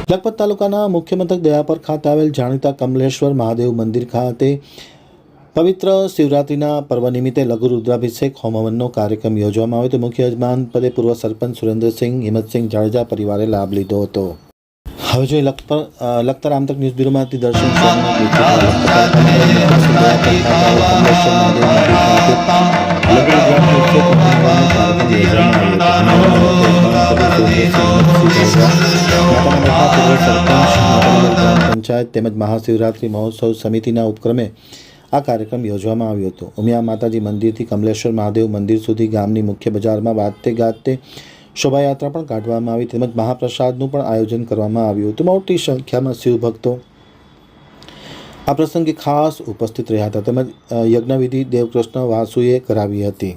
લખપત તાલુકાના મુખ્ય મથક દયાપર ખાતે આવેલ જાણીતા કમલેશ્વર મહાદેવ મંદિર ખાતે પવિત્ર શિવરાત્રિના પર્વ નિમિત્તે લઘુ રુદ્રાભિષેક હોમવનનો કાર્યક્રમ યોજવામાં આવ્યો હતો। મુખ્ય યજમાન પદે પૂર્વ સરપંચ સુરેન્દ્રસિંહ હિંમતસિંહ જાડેજા પરિવારે લાભ લીધો હતો। હવે જોઈએ લખતર આમતક ન્યૂઝ બ્યુરોમાંથી દર્શન પંચાયત તેમજ મહાશિવરાત્રિ મહોત્સવ સમિતિના ઉપક્રમે આ કાર્યક્રમ યોજવામાં આવ્યો હતો। ઉમિયા માતાજી મંદિરથી કમલેશ્વર મહાદેવ મંદિર સુધી ગામની મુખ્ય બજારમાં વાજતે ગાજતે શોભાયાત્રા પણ કાઢવામાં આવી તેમજ મહાપ્રસાદનું પણ આયોજન કરવામાં આવ્યું હતું। મોટી સંખ્યામાં શિવભક્તો આ પ્રસંગે ખાસ ઉપસ્થિત રહ્યા હતા તેમજ યજ્ઞવિધિ દેવકૃષ્ણ વાસુએ કરાવી હતી।